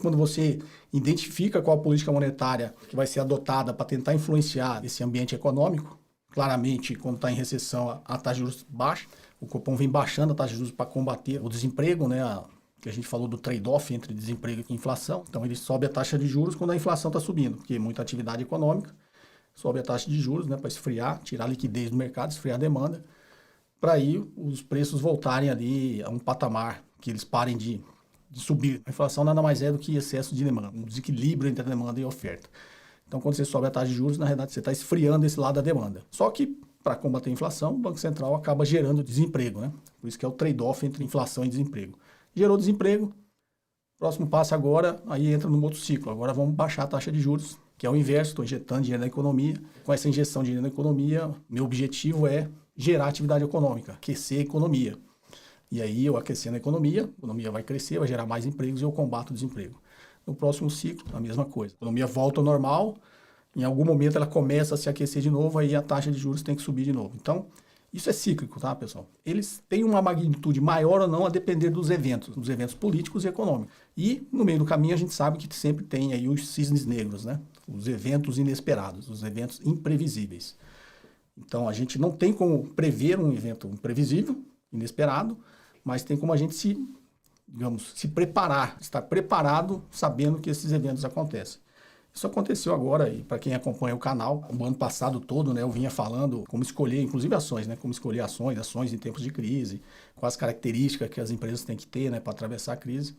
Quando você identifica qual a política monetária que vai ser adotada para tentar influenciar esse ambiente econômico, claramente, quando está em recessão, a taxa de juros baixa, o Copom vem baixando a taxa de juros para combater o desemprego, né? Que a gente falou do trade-off entre desemprego e inflação. Então, ele sobe a taxa de juros quando a inflação está subindo, porque muita atividade econômica sobe a taxa de juros, né? Para esfriar, tirar a liquidez do mercado, esfriar a demanda, para aí os preços voltarem ali a um patamar que eles parem de subir. A inflação nada mais é do que excesso de demanda, um desequilíbrio entre a demanda e a oferta. Então, quando você sobe a taxa de juros, na realidade, você está esfriando esse lado da demanda. Só que, para combater a inflação, o Banco Central acaba gerando desemprego, né? Por isso que é o trade-off entre inflação e desemprego. Gerou desemprego, próximo passo agora, aí entra num outro ciclo. Agora vamos baixar a taxa de juros, que é o inverso, estou injetando dinheiro na economia. Com essa injeção de dinheiro na economia, meu objetivo é gerar atividade econômica, aquecer a economia. E aí, eu aquecendo a economia vai crescer, vai gerar mais empregos e eu combato o desemprego. No próximo ciclo, a mesma coisa. A economia volta ao normal, em algum momento ela começa a se aquecer de novo, aí a taxa de juros tem que subir de novo. Então, isso é cíclico, tá, pessoal? Eles têm uma magnitude maior ou não a depender dos eventos políticos e econômicos. E, no meio do caminho, a gente sabe que sempre tem aí os cisnes negros, né? Os eventos inesperados, os eventos imprevisíveis. Então, a gente não tem como prever um evento imprevisível, inesperado, mas tem como a gente se preparar, estar preparado sabendo que esses eventos acontecem. Isso aconteceu agora, e para quem acompanha o canal, o ano passado todo, né, eu vinha falando como escolher, inclusive ações, né, como escolher ações em tempos de crise, quais características que as empresas têm que ter, né, para atravessar a crise,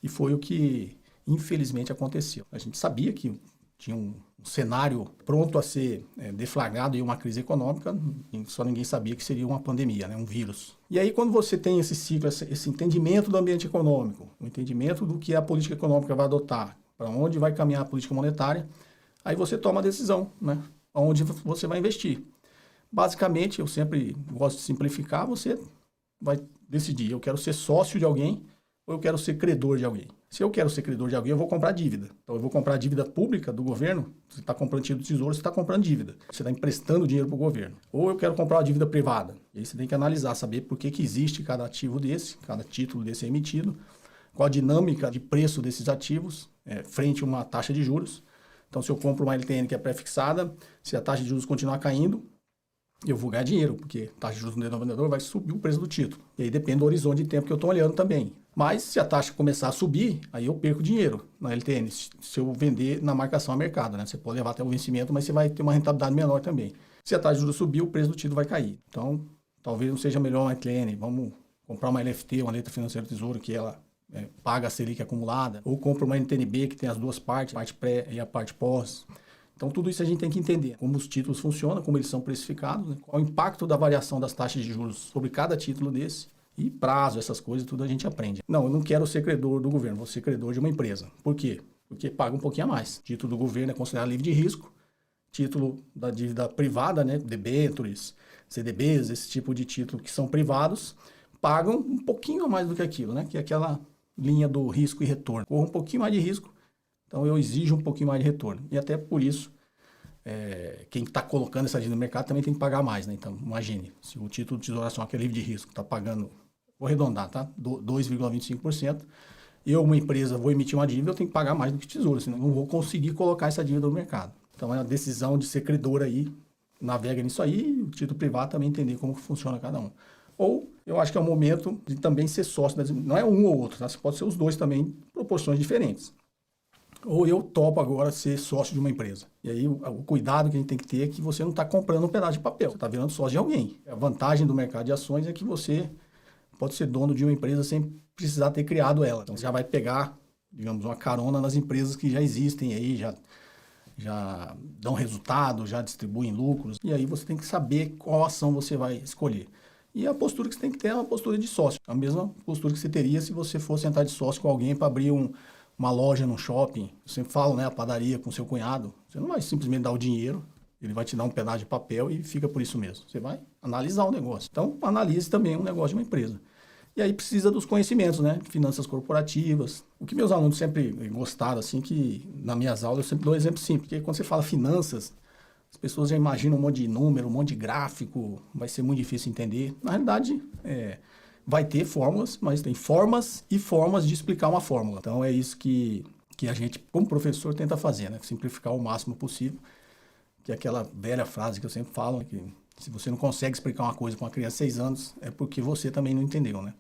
e foi o que, infelizmente, aconteceu. A gente sabia que tinha um cenário pronto a ser deflagrado em uma crise econômica, só ninguém sabia que seria uma pandemia, né, um vírus. E aí, quando você tem esse ciclo, esse entendimento do ambiente econômico, o entendimento do que a política econômica vai adotar, para onde vai caminhar a política monetária, aí você toma a decisão, né? Onde você vai investir. Basicamente, eu sempre gosto de simplificar, você vai decidir, eu quero ser sócio de alguém ou eu quero ser credor de alguém. Se eu quero ser credor de alguém, eu vou comprar dívida. Então, eu vou comprar dívida pública do governo, você está comprando título do tesouro, você está comprando dívida. Você está emprestando dinheiro para o governo. Ou eu quero comprar uma dívida privada. E aí você tem que analisar, saber por que existe cada ativo desse, cada título desse emitido, qual a dinâmica de preço desses ativos frente a uma taxa de juros. Então, se eu compro uma LTN que é pré-fixada, se a taxa de juros continuar caindo, eu vou ganhar dinheiro, porque a taxa de juros do denominador vai subir o preço do título. E aí depende do horizonte de tempo que eu estou olhando também. Mas se a taxa começar a subir, aí eu perco dinheiro na LTN, se eu vender na marcação a mercado, né? Você pode levar até o vencimento, mas você vai ter uma rentabilidade menor também. Se a taxa de juros subir, o preço do título vai cair. Então, talvez não seja melhor uma LTN, vamos comprar uma LFT, uma letra financeira do tesouro, que ela paga a Selic acumulada, ou compra uma NTNB que tem as duas partes, a parte pré e a parte pós. Então, tudo isso a gente tem que entender, como os títulos funcionam, como eles são precificados, né? Qual o impacto da variação das taxas de juros sobre cada título desse, e prazo, essas coisas, tudo a gente aprende. Não, eu não quero ser credor do governo, vou ser credor de uma empresa. Por quê? Porque paga um pouquinho a mais. Título do governo é considerado livre de risco, título da dívida privada, né? Debêntures, CDBs, esse tipo de título que são privados, pagam um pouquinho a mais do que aquilo, né? Que é aquela linha do risco e retorno. Corro um pouquinho mais de risco, então eu exijo um pouquinho mais de retorno. E até por isso, quem está colocando essa dívida no mercado também tem que pagar mais, né? Então, imagine, se o título de tesouração, que é livre de risco, está pagando, vou arredondar, tá? 2,25%, eu, uma empresa, vou emitir uma dívida, eu tenho que pagar mais do que tesouro, senão eu não vou conseguir colocar essa dívida no mercado. Então, é a decisão de ser credor aí, navega nisso aí, e o título privado também entender como funciona cada um. Ou, eu acho que é o momento de também ser sócio, não é um ou outro, tá? Você pode ser os dois também, em proporções diferentes. Ou eu topo agora ser sócio de uma empresa. E aí o cuidado que a gente tem que ter é que você não está comprando um pedaço de papel, você está virando sócio de alguém. A vantagem do mercado de ações é que você pode ser dono de uma empresa sem precisar ter criado ela. Então você já vai pegar, digamos, uma carona nas empresas que já existem aí, já dão resultado, já distribuem lucros. E aí você tem que saber qual ação você vai escolher. E a postura que você tem que ter é uma postura de sócio. A mesma postura que você teria se você fosse entrar de sócio com alguém para abrir uma loja no shopping. Eu sempre falo, né, a padaria com seu cunhado. Você não vai simplesmente dar o dinheiro, ele vai te dar um pedaço de papel e fica por isso mesmo. Você vai analisar o negócio. Então, analise também um negócio de uma empresa. E aí precisa dos conhecimentos, né? Finanças corporativas. O que meus alunos sempre gostaram, assim, que nas minhas aulas eu sempre dou um exemplo simples. Porque quando você fala finanças, as pessoas já imaginam um monte de número, um monte de gráfico, vai ser muito difícil entender. Na realidade, vai ter fórmulas, mas tem formas e formas de explicar uma fórmula. Então é isso que que a gente, como professor, tenta fazer, né? Simplificar o máximo possível, que é aquela velha frase que eu sempre falo, que se você não consegue explicar uma coisa para uma criança de 6 anos, é porque você também não entendeu, né?